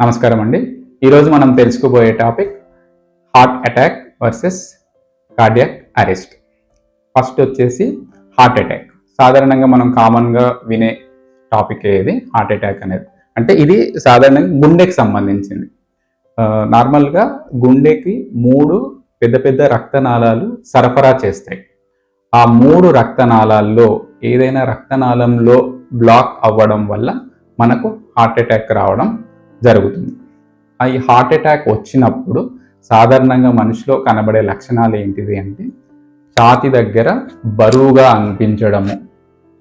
నమస్కారం అండి. ఈరోజు మనం తెలుసుకోబోయే topic heart attack versus cardiac arrest. First వచ్చేసి హార్ట్ అటాక్. సాధారణంగా మనం కామన్గా వినే టాపిక్ ఏది హార్ట్ అటాక్ అనేది. అంటే ఇది సాధారణంగా గుండెకి సంబంధించింది. నార్మల్గా గుండెకి 3 పెద్ద పెద్ద రక్తనాళాలు సరఫరా చేస్తాయి. ఆ 3 రక్తనాళాల్లో ఏదైనా రక్తనాళంలో బ్లాక్ అవ్వడం వల్ల మనకు హార్ట్ అటాక్ రావడం జరుగుతుంది. ఈ హార్ట్ అటాక్ వచ్చినప్పుడు సాధారణంగా మనిషిలో కనబడే లక్షణాలు ఏంటిది అంటే ఛాతీ దగ్గర బరువుగా అనిపించడము,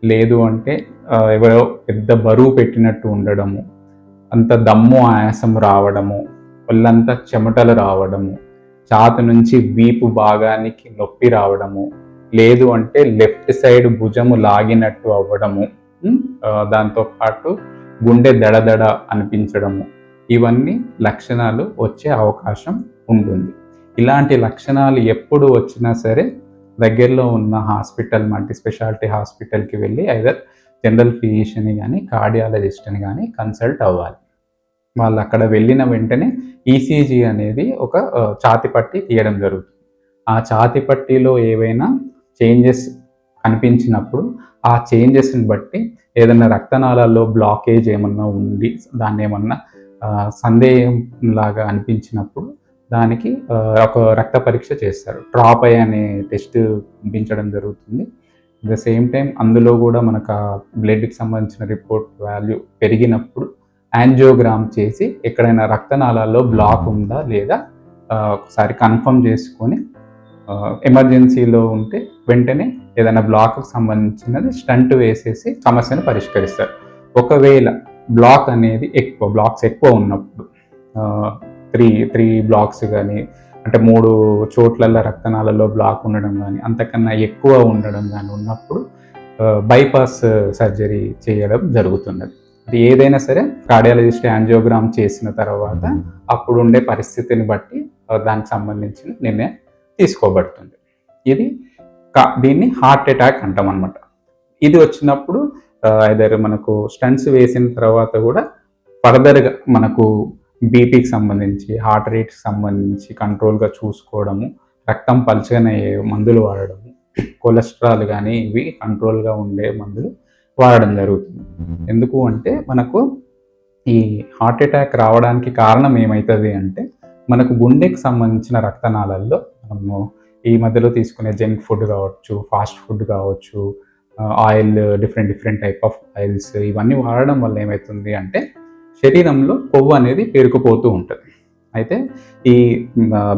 లేదు అంటే ఎవరో పెద్ద బరువు పెట్టినట్టు ఉండడము, అంత దమ్ము ఆయాసం రావడము, ఒళ్ళంతా చెమటలు రావడము, ఛాతీ నుంచి వీపు భాగానికి నొప్పి రావడము, లేదు అంటే లెఫ్ట్ సైడ్ భుజము లాగినట్టు అవ్వడము, దాంతోపాటు గుండె దడదడ అనిపించడము, ఇవన్నీ లక్షణాలు వచ్చే అవకాశం ఉంటుంది. ఇలాంటి లక్షణాలు ఎప్పుడు వచ్చినా సరే దగ్గరలో ఉన్న హాస్పిటల్, మల్టీ స్పెషాలిటీ హాస్పిటల్కి వెళ్ళి ఐదర్ జనరల్ ఫిజిషియన్ని కానీ కార్డియాలజిస్ట్ని కానీ కన్సల్ట్ అవ్వాలి. వాళ్ళు అక్కడ వెళ్ళిన వెంటనే ఈసీజీ అనేది ఒక ఛాతీ పట్టి తీయడం జరుగుతుంది. ఆ ఛాతీ పట్టీలో ఏవైనా చేంజెస్ కనిపించినప్పుడు ఆ చేంజెస్ని బట్టి ఏదైనా రక్తనాళాల్లో బ్లాకేజ్ ఏమన్నా ఉండి దాన్ని ఏమన్నా సందేహం లాగా అనిపించినప్పుడు దానికి ఒక రక్త పరీక్ష చేస్తారు. ట్రాపై అనే టెస్ట్ పంపించడం జరుగుతుంది. అట్ ద సేమ్ టైం అందులో కూడా మనకు ఆ బ్లడ్కి సంబంధించిన రిపోర్ట్ వాల్యూ పెరిగినప్పుడు యాంజియోగ్రామ్ చేసి ఎక్కడైనా రక్తనాళాల్లో బ్లాక్ ఉందా లేదా ఒకసారి కన్ఫర్మ్ చేసుకొని ఎమర్జెన్సీలో ఉంటే వెంటనే ఏదైనా బ్లాక్కి సంబంధించినది స్టంట్ వేసేసి సమస్యను పరిష్కరిస్తారు. ఒకవేళ బ్లాక్ అనేది బ్లాక్స్ ఎక్కువ ఉన్నప్పుడు త్రీ బ్లాక్స్ కానీ అంటే 3 చోట్ల రక్తనాళాల్లో బ్లాక్ ఉండడం కానీ అంతకన్నా ఎక్కువ ఉండడం కానీ ఉన్నప్పుడు బైపాస్ సర్జరీ చేయడం జరుగుతున్నది. అది ఏదైనా సరే కార్డియాలజిస్ట్ యాంజియోగ్రామ్ చేసిన తర్వాత అప్పుడు ఉండే పరిస్థితిని బట్టి దానికి సంబంధించిన నిర్ణయం తీసుకోబడుతుంది. దీన్ని హార్ట్ అటాక్ అంటాం అనమాట. ఇది వచ్చినప్పుడు ఐదర్ మనకు స్టంట్స్ వేసిన తర్వాత కూడా ఫర్దర్గా మనకు బీపీకి సంబంధించి హార్ట్ రేట్కి సంబంధించి కంట్రోల్గా చూసుకోవడము, రక్తం పల్చగానే మందులు వాడడము, కొలెస్ట్రాల్ కానీ ఇవి కంట్రోల్గా ఉండే మందులు వాడడం జరుగుతుంది. ఎందుకు అంటే మనకు ఈ హార్ట్ అటాక్ రావడానికి కారణం ఏమవుతుంది అంటే మనకు గుండెకి సంబంధించిన రక్తనాళాల్లో మనము ఈ మధ్యలో తీసుకునే జంక్ ఫుడ్ కావచ్చు, ఫాస్ట్ ఫుడ్ కావచ్చు, oil different type of oils ఇవన్నీ వాడడం వల్ల ఏమవుతుంది అంటే శరీరంలో కొవ్వు అనేది పేరుకుపోతూ ఉంటుంది. అయితే ఈ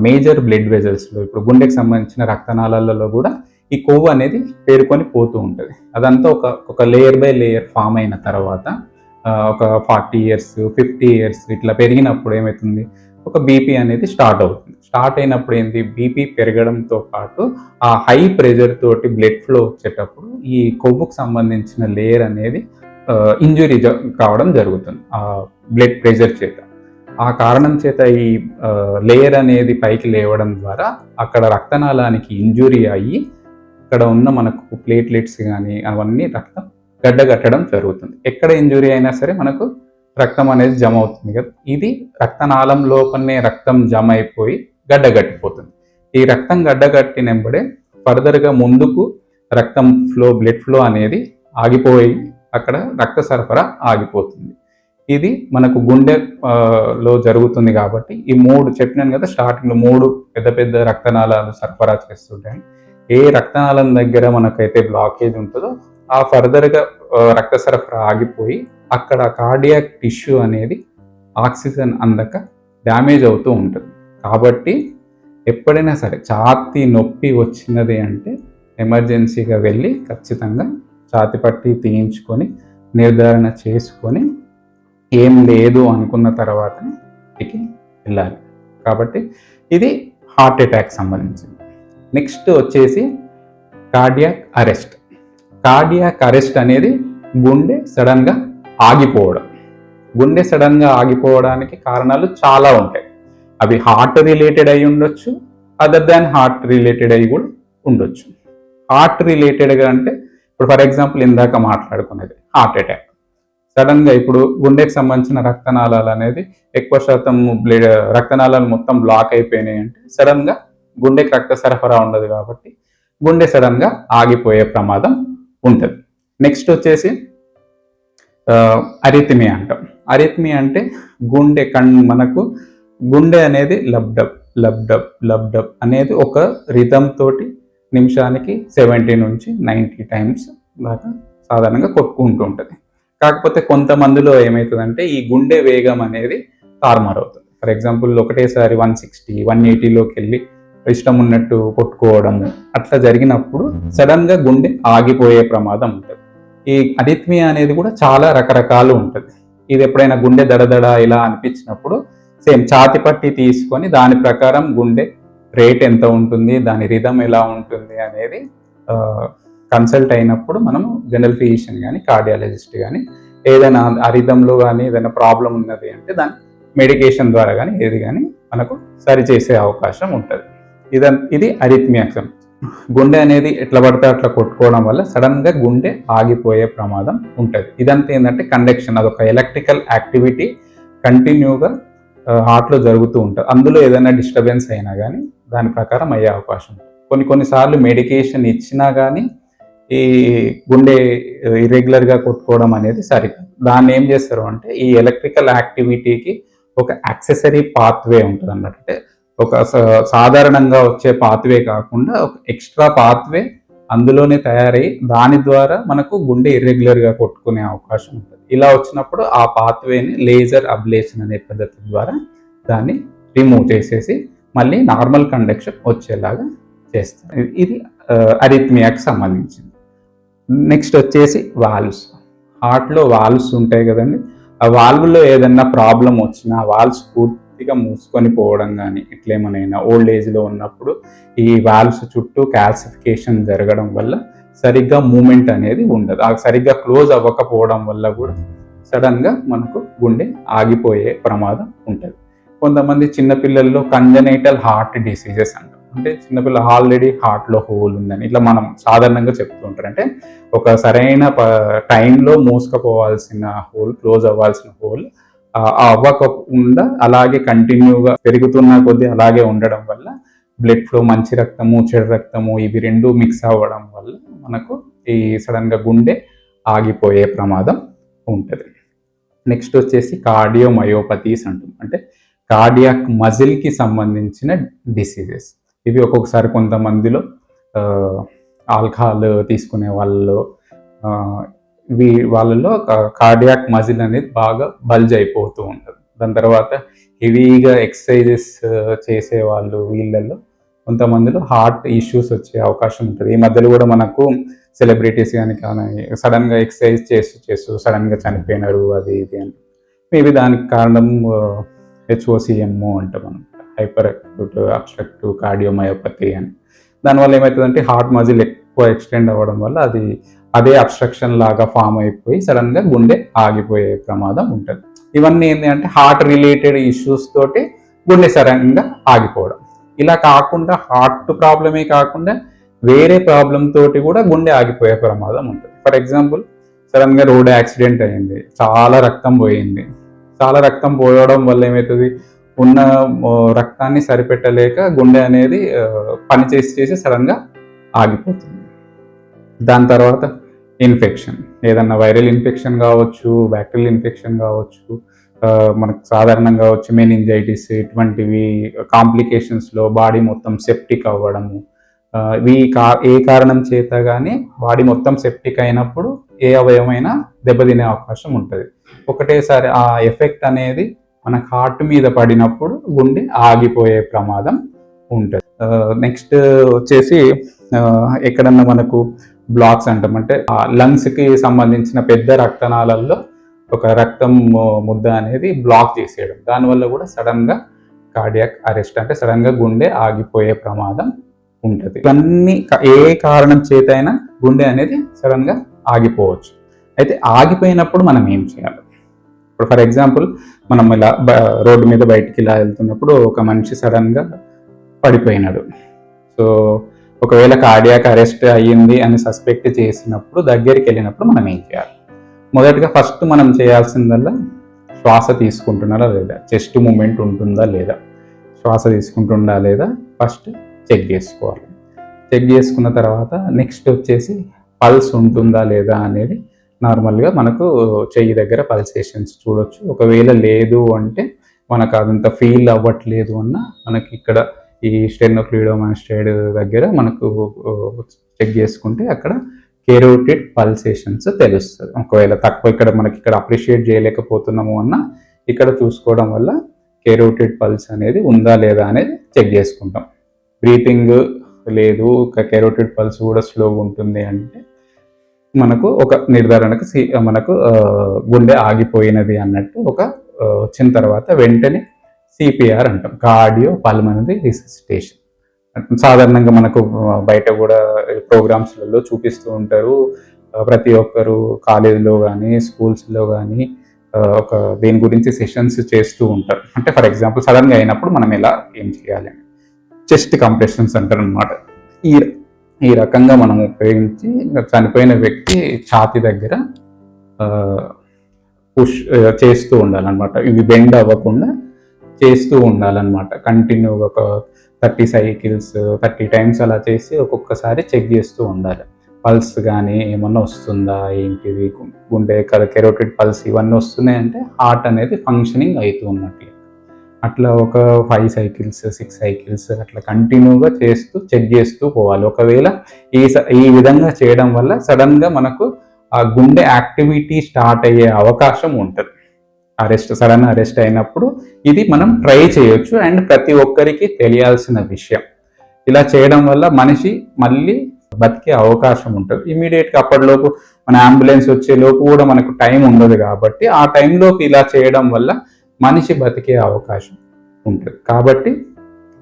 మేజర్ బ్లడ్ వెజల్స్లో ఇప్పుడు గుండెకి సంబంధించిన రక్తనాళాలలో కూడా ఈ కొవ్వు అనేది పేరుకొని పోతూ ఉంటుంది. అదంతా ఒక లేయర్ బై లేయర్ ఫామ్ అయిన తర్వాత ఒక 40 years 50 years ఇట్లా పెరిగినప్పుడు ఏమవుతుంది, ఒక బీపీ అనేది స్టార్ట్ అవుతుంది. స్టార్ట్ అయినప్పుడు ఏంటి, బీపీ పెరగడంతో పాటు ఆ హై ప్రెషర్ తోటి బ్లడ్ ఫ్లో వచ్చేటప్పుడు ఈ కొవ్వుకు సంబంధించిన లేయర్ అనేది ఇంజురీ కావడం జరుగుతుంది ఆ బ్లడ్ ప్రెషర్ చేత. ఆ కారణం చేత ఈ లేయర్ అనేది పైకి లేవడం ద్వారా అక్కడ రక్తనాళానికి ఇంజురీ అయ్యి అక్కడ ఉన్న మనకు ప్లేట్లెట్స్ కానీ అవన్నీ రక్తం గడ్డగట్టడం జరుగుతుంది. ఎక్కడ ఇంజురీ అయినా సరే మనకు రక్తం అనేది జమ అవుతుంది కదా, ఇది రక్తనాళం లోపలనే రక్తం జమ అయిపోయి గడ్డగట్టిపోతుంది. ఈ రక్తం గడ్డగట్టినప్పుడే ఫర్దర్గా ముందుకు రక్తం బ్లడ్ ఫ్లో అనేది ఆగిపోయి అక్కడ రక్త సరఫరా ఆగిపోతుంది. ఇది మనకు గుండెలో జరుగుతుంది కాబట్టి ఈ 3 చెప్పినాను కదా స్టార్టింగ్లో 3 పెద్ద రక్తనాళాలు సరఫరా చేస్తుంటాయి. ఏ రక్తనాళం దగ్గర మనకైతే బ్లాకేజ్ ఉంటుందో ఆ ఫర్దర్గా రక్త సరఫరా ఆగిపోయి అక్కడ కార్డియాక్ టిష్యూ అనేది ఆక్సిజన్ అందక డ్యామేజ్ అవుతూ ఉంటుంది. కాబట్టి ఎప్పుడైనా సరే ఛాతీ నొప్పి వచ్చినది అంటే ఎమర్జెన్సీగా వెళ్ళి ఖచ్చితంగా ఛాతీ పట్టి తీయించుకొని నిర్ధారణ చేసుకొని ఏం లేదు అనుకున్న తర్వాత ఇంటికి వెళ్ళాలి. కాబట్టి ఇది హార్ట్ అటాక్ సంబంధించింది. నెక్స్ట్ వచ్చేసి కార్డియాక్ అరెస్ట్. కార్డియాక్ అరెస్ట్ అనేది గుండె సడన్గా ఆగిపోవడం. గుండె సడన్గా ఆగిపోవడానికి కారణాలు చాలా ఉంటాయి. అవి హార్ట్ రిలేటెడ్ అయి ఉండొచ్చు, అదర్ దాన్ హార్ట్ రిలేటెడ్ అయి కూడా ఉండొచ్చు. హార్ట్ రిలేటెడ్గా అంటే ఇప్పుడు ఫర్ ఎగ్జాంపుల్ ఇందాక మాట్లాడుకునేది హార్ట్ అటాక్. సడన్ గా ఇప్పుడు గుండెకి సంబంధించిన రక్తనాళాలు అనేది ఎక్కువ శాతం రక్తనాళాలు మొత్తం బ్లాక్ అయిపోయినాయి అంటే సడన్ గా గుండెకి రక్త సరఫరా ఉండదు కాబట్టి గుండె సడన్ గా ఆగిపోయే ప్రమాదం ఉంటుంది. నెక్స్ట్ వచ్చేసి అరిథమియా అంటాం. అరిథమియా అంటే మనకు గుండె అనేది లబ్డబ్ లబ్డబ్ లబ్డబ్ అనేది ఒక రిథమ్ తోటి నిమిషానికి 70 నుంచి 90 టైమ్స్ దాకా సాధారణంగా కొట్టుకుంటూ ఉంటుంది. కాకపోతే కొంతమందిలో ఏమవుతుందంటే ఈ గుండె వేగం అనేది తారుమారవుతుంది. ఫర్ ఎగ్జాంపుల్ ఒకటేసారి 160 180లోకి వెళ్ళి ఇష్టం ఉన్నట్టు కొట్టుకోవడము అట్లా జరిగినప్పుడు సడన్ గా గుండె ఆగిపోయే ప్రమాదం ఉంటుంది. ఈ అరిథమియా అనేది కూడా చాలా రకరకాలు ఉంటుంది. ఇది ఎప్పుడైనా గుండె దడదడ ఇలా అనిపించినప్పుడు సేమ్ ఛాతి పట్టి తీసుకొని దాని ప్రకారం గుండె రేట్ ఎంత ఉంటుంది, దాని రిథమ్ ఎలా ఉంటుంది అనేది కన్సల్ట్ అయినప్పుడు మనము జనరల్ ఫిజిషియన్ కానీ కార్డియాలజిస్ట్ కానీ ఏదైనా ఆ రిథంలో కానీ ఏదైనా ప్రాబ్లం ఉన్నది అంటే దాన్ని మెడికేషన్ ద్వారా కానీ ఏది కానీ మనకు సరిచేసే అవకాశం ఉంటుంది. ఇది అరిథమియా. గుండె అనేది ఎట్లా పడితే అట్లా కొట్టుకోవడం వల్ల సడన్ గా గుండె ఆగిపోయే ప్రమాదం ఉంటుంది. ఇదంతా ఏంటంటే కండక్షన్, అదొక ఎలక్ట్రికల్ యాక్టివిటీ కంటిన్యూగా హార్ట్లో జరుగుతూ ఉంటుంది. అందులో ఏదైనా డిస్టర్బెన్స్ అయినా కానీ దాని ప్రకారం అయ్యే అవకాశం ఉంటుంది. కొన్నిసార్లు మెడికేషన్ ఇచ్చినా కానీ ఈ గుండె ఇర్రెగ్యులర్గా కొట్టుకోవడం అనేది సరికాదు. దాన్ని ఏం చేస్తారు అంటే ఈ ఎలక్ట్రికల్ యాక్టివిటీకి ఒక యాక్సెసరీ పాత్వే ఉంటుంది అన్నట్టు. అంటే ఒక సాధారణంగా వచ్చే పాత్వే కాకుండా ఒక ఎక్స్ట్రా పాత్వే అందులోనే తయారై దాని ద్వారా మనకు గుండె ఇర్రెగ్యులర్గా కొట్టుకునే అవకాశం ఉంటుంది. ఇలా వచ్చినప్పుడు ఆ పాత్వేని లేజర్ అబ్లేషన్ అనే పద్ధతి ద్వారా దాన్ని రిమూవ్ చేసేసి మళ్ళీ నార్మల్ కండక్షన్ వచ్చేలాగా చేస్తారు. ఇది అరిథమియాకి సంబంధించింది. నెక్స్ట్ వచ్చేసి వాల్వ్స్. హార్ట్లో వాల్వ్స్ ఉంటాయి కదండి. ఆ వాల్వ్లో ఏదన్నా ప్రాబ్లం వచ్చినా వాల్వ్స్ పూర్తిగా మూసుకొని పోవడం కానీ ఇట్లేమనైనా ఓల్డ్ ఏజ్లో ఉన్నప్పుడు ఈ వాల్వ్స్ చుట్టూ క్యాల్సిఫికేషన్ జరగడం వల్ల సరిగ్గా మూమెంట్ అనేది ఉండదు. ఆ సరిగ్గా క్లోజ్ అవ్వకపోవడం వల్ల కూడా సడన్గా మనకు గుండె ఆగిపోయే ప్రమాదం ఉంటుంది. కొంతమంది చిన్నపిల్లల్లో కంజనైటల్ హార్ట్ డిసీజెస్ అంటారు. అంటే చిన్నపిల్ల ఆల్రెడీ హార్ట్లో హోల్ ఉందని ఇట్లా మనం సాధారణంగా చెప్తూ ఉంటారు. అంటే ఒక సరైన టైంలో మూసుకపోవాల్సిన హోల్, క్లోజ్ అవ్వాల్సిన హోల్ అవ్వకుండా అలాగే కంటిన్యూగా పెరుగుతున్న కొద్దీ అలాగే ఉండడం వల్ల బ్లడ్ ఫ్లో, మంచి రక్తము చెడు రక్తము ఇవి రెండు మిక్స్ అవ్వడం వల్ల మనకు ఈ సడన్గా గుండె ఆగిపోయే ప్రమాదం ఉంటుంది. నెక్స్ట్ వచ్చేసి కార్డియోమయోపతీస్ అంటాం. అంటే కార్డియాక్ మజిల్కి సంబంధించిన డిసీజెస్. ఇవి ఒక్కొక్కసారి కొంతమందిలో ఆల్కహాల్ తీసుకునే వాళ్ళలో కార్డియాక్ మజిల్ అనేది బాగా బల్జ్ అయిపోతూ ఉంటుంది. దాని తర్వాత హెవీగా ఎక్సర్సైజెస్ చేసే వీళ్ళల్లో కొంతమందిలో హార్ట్ ఇష్యూస్ వచ్చే అవకాశం ఉంటుంది. ఈ మధ్యలో కూడా మనకు సెలబ్రిటీస్ కానీ సడన్గా ఎక్సర్సైజ్ చేస్తూ సడన్గా చనిపోయినారు అది ఇది అని. మేబీ దానికి కారణం HOCM అంటాం మనం, హైపర్ అక్యూట్ అబ్స్ట్రక్టివ్ కార్డియోమయోపతి అని. దానివల్ల ఏమవుతుందంటే హార్ట్ మజిల్ ఎక్కువ ఎక్స్టెండ్ అవ్వడం వల్ల అదే అబ్స్ట్రక్షన్ లాగా ఫామ్ అయిపోయి సడన్గా గుండె ఆగిపోయే ప్రమాదం ఉంటుంది. ఇవన్నీ ఏంటి అంటే హార్ట్ రిలేటెడ్ ఇష్యూస్ తోటి గుండె సడన్గా ఆగిపోవడం. ఇలా కాకుండా హార్ట్ ప్రాబ్లమే కాకుండా వేరే ప్రాబ్లం తోటి కూడా గుండె ఆగిపోయే ప్రమాదం ఉంటుంది. ఫర్ ఎగ్జాంపుల్ సడన్గా రోడ్ యాక్సిడెంట్ అయింది, చాలా రక్తం పోయింది. చాలా రక్తం పోయడం వల్ల ఏమవుతుంది, ఉన్న రక్తాన్ని సరిపెట్టలేక గుండె అనేది పని చేసి సడన్గా ఆగిపోతుంది. దాని తర్వాత ఇన్ఫెక్షన్, ఏదన్నా వైరల్ ఇన్ఫెక్షన్ కావచ్చు, బ్యాక్టీరియల్ ఇన్ఫెక్షన్ కావచ్చు, మనకు సాధారణంగా వచ్చి మెనింజైటిస్ ఇటువంటివి కాంప్లికేషన్స్లో బాడీ మొత్తం సెప్టిక్ అవ్వడము, ఏ కారణం చేత కానీ బాడీ మొత్తం సెప్టిక్ అయినప్పుడు ఏ అవయవమైనా దెబ్బతినే అవకాశం ఉంటుంది. ఒకటేసారి ఆ ఎఫెక్ట్ అనేది మన హార్ట్ మీద పడినప్పుడు గుండె ఆగిపోయే ప్రమాదం ఉంటుంది. నెక్స్ట్ వచ్చేసి ఎక్కడన్నా మనకు బ్లాక్స్ అంటాం. అంటే లంగ్స్కి సంబంధించిన పెద్ద రక్తనాళాల్లో ఒక రక్తం ముద్ద అనేది బ్లాక్ చేసేయడం, దానివల్ల కూడా సడన్గా కార్డియాక్ అరెస్ట్ అంటే సడన్గా గుండె ఆగిపోయే ప్రమాదం ఉంటుంది. ఇవన్నీ ఏ కారణం చేత అయినా గుండె అనేది సడన్గా ఆగిపోవచ్చు. అయితే ఆగిపోయినప్పుడు మనం ఏం చేయాలి? ఇప్పుడు ఫర్ ఎగ్జాంపుల్ మనం ఇలా రోడ్డు మీద బయటికి ఇలా వెళ్తున్నప్పుడు ఒక మనిషి సడన్గా పడిపోయినాడు. సో ఒకవేళ కార్డియాక్ అరెస్ట్ అయ్యింది అని సస్పెక్ట్ చేసినప్పుడు దగ్గరికి వెళ్ళినప్పుడు మనం ఏం చేయాలి? మొదటగా ఫస్ట్ మనం చేయాల్సిందల్లా శ్వాస తీసుకుంటున్నారా లేదా, చెస్ట్ మూమెంట్ ఉంటుందా లేదా, శ్వాస తీసుకుంటుందా లేదా ఫస్ట్ చెక్ చేసుకోవాలి. చెక్ చేసుకున్న తర్వాత నెక్స్ట్ వచ్చేసి పల్స్ ఉంటుందా లేదా అనేది నార్మల్గా మనకు చెయ్యి దగ్గర పల్సేషన్స్ చూడొచ్చు. ఒకవేళ లేదు అంటే మనకు అదంత ఫీల్ అవ్వట్లేదు అన్న మనకి ఇక్కడ ఈ స్టెనోక్లీడోమాస్టైడ్ దగ్గర మనకు చెక్ చేసుకుంటే అక్కడ కెరోటిడ్ పల్సేషన్స్ తెలుస్తుంది. ఒకవేళ తక్కువ ఇక్కడ మనకి ఇక్కడ అప్రిషియేట్ చేయలేకపోతున్నాము అన్న ఇక్కడ చూసుకోవడం వల్ల కెరోటిడ్ పల్స్ అనేది ఉందా లేదా అనేది చెక్ చేసుకుంటాం. బ్రీతింగ్ లేదు, కెరోటిడ్ పల్స్ కూడా స్లోగా ఉంటుంది అంటే మనకు ఒక నిర్ధారణకు మనకు గుండె ఆగిపోయినది అన్నట్టు ఒక వచ్చిన తర్వాత వెంటనే సిపిఆర్ అంటాం, కార్డియో పల్మనరీ రిససిటేషన్. సాధారణంగా మనకు బయట కూడా ప్రోగ్రామ్స్లలో చూపిస్తూ ఉంటారు. ప్రతి ఒక్కరు కాలేజీలో కానీ స్కూల్స్లో కానీ ఒక దేని గురించి సెషన్స్ చేస్తూ ఉంటారు. అంటే ఫర్ ఎగ్జాంపుల్ సడన్గా అయినప్పుడు మనం ఎలా ఏం చేయాలి, చెస్ట్ కంప్రెషన్స్ అంటారు అనమాట. ఈ రకంగా మనం ఉపయోగించి చనిపోయిన వ్యక్తి ఛాతీ దగ్గర పుష్ చేస్తూ ఉండాలన్నమాట. ఇవి బెండ్ అవ్వకుండా చేస్తూ ఉండాలన్నమాట. కంటిన్యూగా ఒక 30 సైకిల్స్ 30 టైమ్స్ అలా చేసి ఒక్కొక్కసారి చెక్ చేస్తూ ఉండాలి. పల్స్ కానీ ఏమన్నా వస్తుందా, ఏంటిది గుండె కెరోటిడ్ పల్స్ ఇవన్నీ వస్తున్నాయి అంటే హార్ట్ అనేది ఫంక్షనింగ్ అవుతూ ఉన్నట్లు. అట్లా ఒక 5 సైకిల్స్ 6 సైకిల్స్ అట్లా కంటిన్యూగా చేస్తూ చెక్ చేస్తూ పోవాలి. ఒకవేళ ఈ విధంగా చేయడం వల్ల సడన్గా మనకు ఆ గుండె యాక్టివిటీ స్టార్ట్ అయ్యే అవకాశం ఉంటుంది. సడన్ అరెస్ట్ అయినప్పుడు ఇది మనం ట్రై చేయొచ్చు. అండ్ ప్రతి ఒక్కరికి తెలియాల్సిన విషయం. ఇలా చేయడం వల్ల మనిషి మళ్ళీ బతికే అవకాశం ఉంటుంది. ఇమీడియట్గా అప్పటిలోపు మన అంబులెన్స్ వచ్చేలోపు కూడా మనకు టైం ఉండదు కాబట్టి ఆ టైంలోపు ఇలా చేయడం వల్ల మనిషి బతికే అవకాశం ఉంటుంది. కాబట్టి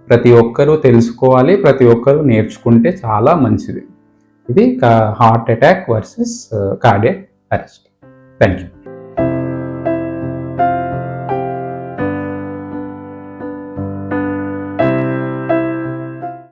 ప్రతి ఒక్కరూ తెలుసుకోవాలి, ప్రతి ఒక్కరూ నేర్చుకుంటే చాలా మంచిది. ఇది heart attack versus cardiac arrest. Thank you.